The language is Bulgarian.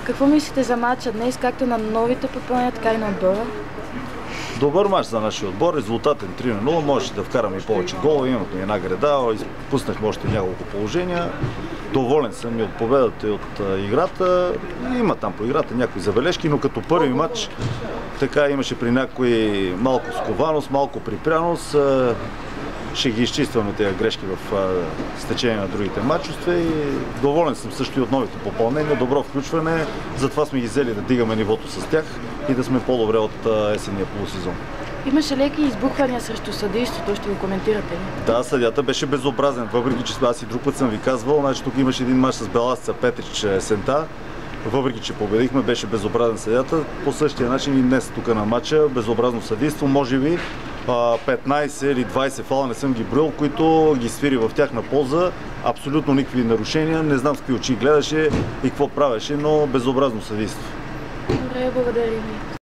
Какво мислите за матча днес, както на новите попълнения, така и на отбора? Добър мач за нашия отбор, резултатен 3-0, можеше да вкараме и повече гола, имахме една греда, изпуснахме още няколко положения. Доволен съм и от победата и от играта. Има там по играта някои забележки, но като първи матч така имаше при някои малко скованост, малко припряност. Ще ги изчистваме тези грешки в стечение на другите матчове и доволен съм също и от новите попълнения, добро включване, затова сме ги взели да дигаме нивото с тях и да сме по-добре от есенния полусезон. Имаше леки избухвания срещу съдийството, ще го коментирате ли? Да, съдията беше безобразен, въпреки че аз и друг път съм ви казвал, значи тук имаше един мач с Беласица Петрич есента. Въпреки че победихме, беше безобразен съдията. По същия начин и днес тук на матча, безобразно съдийство, може би 15 или 20 фала не съм ги броил, които ги свири в тяхна полза. Абсолютно никакви нарушения, не знам с какви очи гледаше и какво правеше, но безобразно съдийство. Добре, благодаря ви.